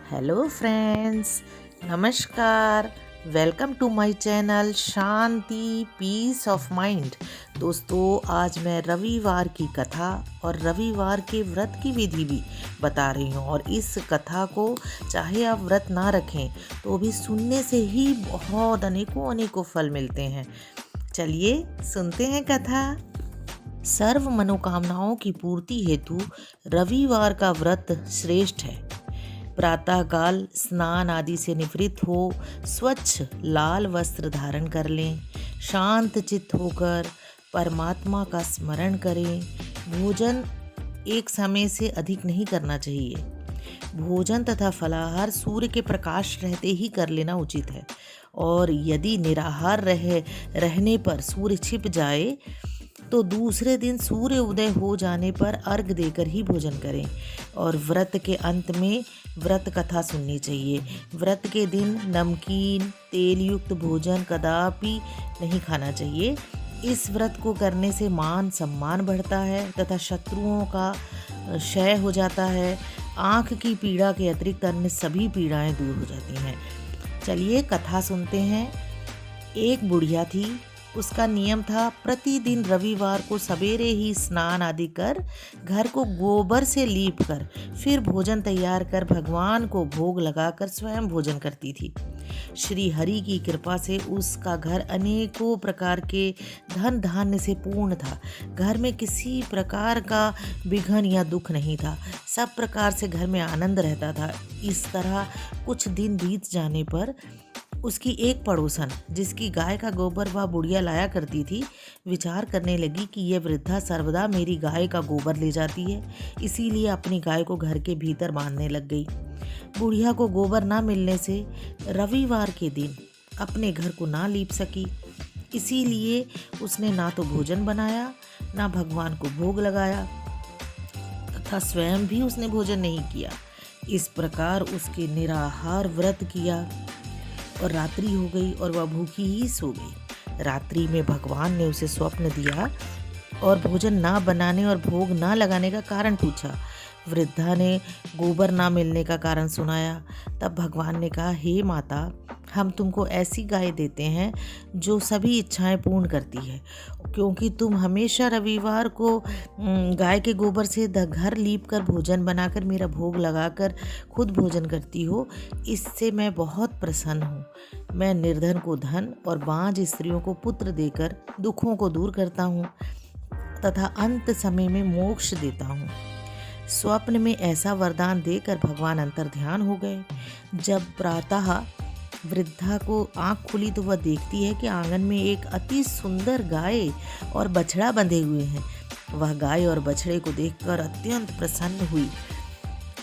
Hello friends, नमस्कार। Welcome to my channel Shanti peace of mind. दोस्तों, आज मैं रविवार की कथा और रविवार के व्रत की विधि भी बता रही हूँ। और इस कथा को चाहे आप व्रत ना रखें तो भी सुनने से ही बहुत अनेकों अनेकों फल मिलते हैं। चलिए सुनते हैं कथा। सर्व मनोकामनाओं की पूर्ति हेतु रविवार का व्रत श्रेष्ठ है। प्रातःकाल स्नान आदि से निवृत्त हो स्वच्छ लाल वस्त्र धारण कर लें। शांत चित्त होकर परमात्मा का स्मरण करें। भोजन एक समय से अधिक नहीं करना चाहिए। भोजन तथा फलाहार सूर्य के प्रकाश रहते ही कर लेना उचित है। और यदि निराहार रहने पर सूर्य छिप जाए तो दूसरे दिन सूर्य उदय हो जाने पर अर्घ देकर ही भोजन करें। और व्रत के अंत में व्रत कथा सुननी चाहिए। व्रत के दिन नमकीन तेल युक्त भोजन कदापि नहीं खाना चाहिए। इस व्रत को करने से मान सम्मान बढ़ता है तथा शत्रुओं का क्षय हो जाता है। आँख की पीड़ा के अतिरिक्त अन्य सभी पीड़ाएं दूर हो जाती हैं। चलिए कथा सुनते हैं। एक बुढ़िया थी। उसका नियम था प्रतिदिन रविवार को सवेरे ही स्नान आदि कर घर को गोबर से लीप कर फिर भोजन तैयार कर भगवान को भोग लगाकर स्वयं भोजन करती थी। श्री हरि की कृपा से उसका घर अनेकों प्रकार के धन धान्य से पूर्ण था। घर में किसी प्रकार का विघन या दुख नहीं था। सब प्रकार से घर में आनंद रहता था। इस तरह कुछ दिन बीत जाने पर उसकी एक पड़ोसन, जिसकी गाय का गोबर वह बुढ़िया लाया करती थी, विचार करने लगी कि यह वृद्धा सर्वदा मेरी गाय का गोबर ले जाती है, इसीलिए अपनी गाय को घर के भीतर बांधने लग गई। बुढ़िया को गोबर ना मिलने से रविवार के दिन अपने घर को ना लीप सकी, इसीलिए उसने ना तो भोजन बनाया ना भगवान को भोग लगाया तथा स्वयं भी उसने भोजन नहीं किया। इस प्रकार उसके निराहार व्रत किया और रात्रि हो गई और वह भूखी ही सो गई। रात्रि में भगवान ने उसे स्वप्न दिया और भोजन ना बनाने और भोग ना लगाने का कारण पूछा। वृद्धा ने गोबर ना मिलने का कारण सुनाया। तब भगवान ने कहा, हे माता, हम तुमको ऐसी गाय देते हैं जो सभी इच्छाएं पूर्ण करती है। क्योंकि तुम हमेशा रविवार को गाय के गोबर से घर लीप कर भोजन बनाकर मेरा भोग लगाकर खुद भोजन करती हो, इससे मैं बहुत प्रसन्न हूँ। मैं निर्धन को धन और बांझ स्त्रियों को पुत्र देकर दुखों को दूर करता हूँ तथा अंत समय में मोक्ष देता हूँ। स्वप्न में ऐसा वरदान देकर भगवान अंतर्ध्यान हो गए। जब प्रातः वृद्धा को आंख खुली तो वह देखती है कि आंगन में एक अति सुंदर गाय और बछड़ा बंधे हुए हैं। वह गाय और बछड़े को देखकर अत्यंत प्रसन्न हुई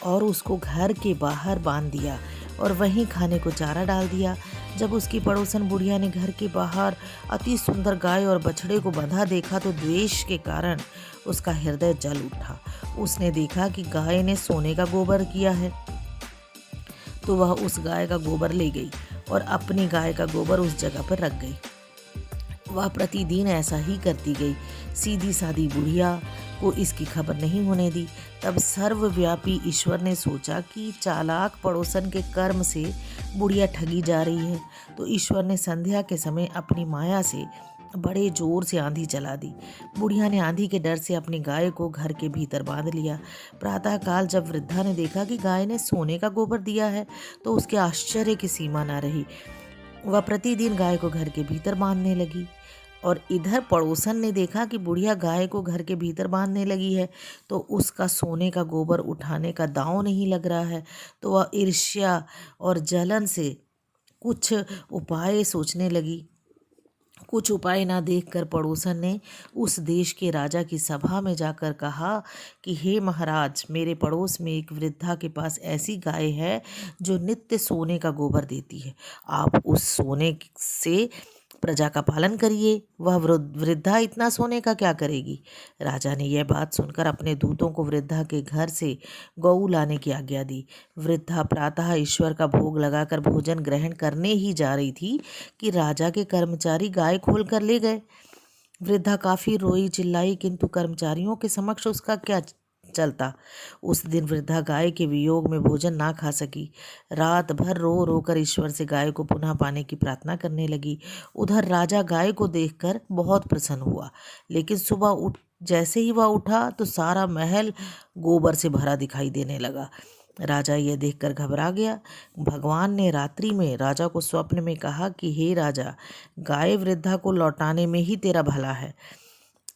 और उसको घर के बाहर बांध दिया और वहीं खाने को चारा डाल दिया। जब उसकी पड़ोसन बुढ़िया ने घर के बाहर अति सुंदर गाय और बछड़े को बंधा देखा तो द्वेष के कारण उसका हृदय जल उठा। उसने देखा कि गाय ने सोने का गोबर किया है, तो वह उस गाय का गोबर ले गई और अपनी गाय का गोबर उस जगह पर रख गई। वह प्रतिदिन ऐसा ही करती गई। सीधी सादी बुढ़िया को इसकी खबर नहीं होने दी। तब सर्वव्यापी ईश्वर ने सोचा कि चालाक पड़ोसन के कर्म से बुढ़िया ठगी जा रही है, तो ईश्वर ने संध्या के समय अपनी माया से बड़े जोर से आंधी चला दी। बुढ़िया ने आंधी के डर से अपनी गाय को घर के भीतर बांध लिया। प्रातःकाल जब वृद्धा ने देखा कि गाय ने सोने का गोबर दिया है तो उसके आश्चर्य की सीमा न रही। वह प्रतिदिन गाय को घर के भीतर बांधने लगी। और इधर पड़ोसन ने देखा कि बुढ़िया गाय को घर के भीतर बांधने लगी है तो उसका सोने का गोबर उठाने का दांव नहीं लग रहा है, तो वह ईर्ष्या और जलन से कुछ उपाय सोचने लगी। कुछ उपाय ना देखकर पड़ोसन ने उस देश के राजा की सभा में जाकर कहा कि हे महाराज, मेरे पड़ोस में एक वृद्धा के पास ऐसी गाय है जो नित्य सोने का गोबर देती है। आप उस सोने से प्रजा का पालन करिए। वह वृद्धा इतना सोने का क्या करेगी। राजा ने यह बात सुनकर अपने दूतों को वृद्धा के घर से गऊ लाने की आज्ञा दी। वृद्धा प्रातः ईश्वर का भोग लगाकर भोजन ग्रहण करने ही जा रही थी कि राजा के कर्मचारी गाय खोल कर ले गए। वृद्धा काफी रोई चिल्लाई, किंतु कर्मचारियों के समक्ष उसका क्या चलता। उस दिन वृद्धा गाय के वियोग में भोजन ना खा सकी। रात भर रो रो कर ईश्वर से गाय को पुनः पाने की प्रार्थना करने लगी। उधर राजा गाय को देखकर बहुत प्रसन्न हुआ, लेकिन सुबह उठ जैसे ही वह उठा तो सारा महल गोबर से भरा दिखाई देने लगा। राजा यह देखकर घबरा गया। भगवान ने रात्रि में राजा को स्वप्न में कहा कि हे राजा, गाय वृद्धा को लौटाने में ही तेरा भला है।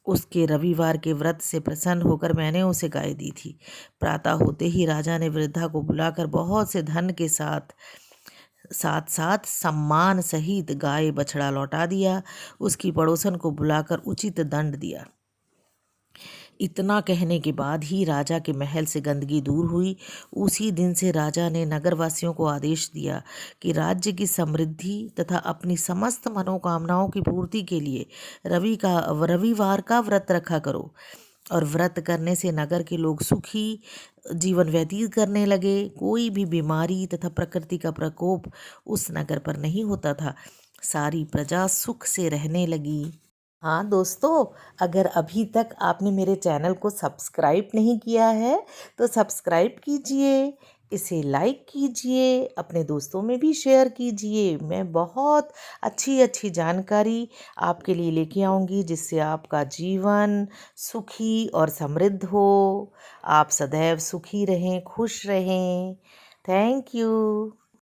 उसके रविवार के व्रत से प्रसन्न होकर मैंने उसे गाय दी थी। प्रातः होते ही राजा ने वृद्धा को बुलाकर बहुत से धन के साथ साथ साथ सम्मान सहित गाय बछड़ा लौटा दिया। उसकी पड़ोसन को बुलाकर उचित दंड दिया। इतना कहने के बाद ही राजा के महल से गंदगी दूर हुई। उसी दिन से राजा ने नगरवासियों को आदेश दिया कि राज्य की समृद्धि तथा अपनी समस्त मनोकामनाओं की पूर्ति के लिए रविवार का व्रत रखा करो। और व्रत करने से नगर के लोग सुखी जीवन व्यतीत करने लगे। कोई भी बीमारी तथा प्रकृति का प्रकोप उस नगर पर नहीं होता था। सारी प्रजा सुख से रहने लगी। हाँ दोस्तों, अगर अभी तक आपने मेरे चैनल को सब्सक्राइब नहीं किया है तो सब्सक्राइब कीजिए, इसे लाइक कीजिए, अपने दोस्तों में भी शेयर कीजिए। मैं बहुत अच्छी अच्छी जानकारी आपके लिए लेके आऊँगी, जिससे आपका जीवन सुखी और समृद्ध हो। आप सदैव सुखी रहें, खुश रहें। Thank you.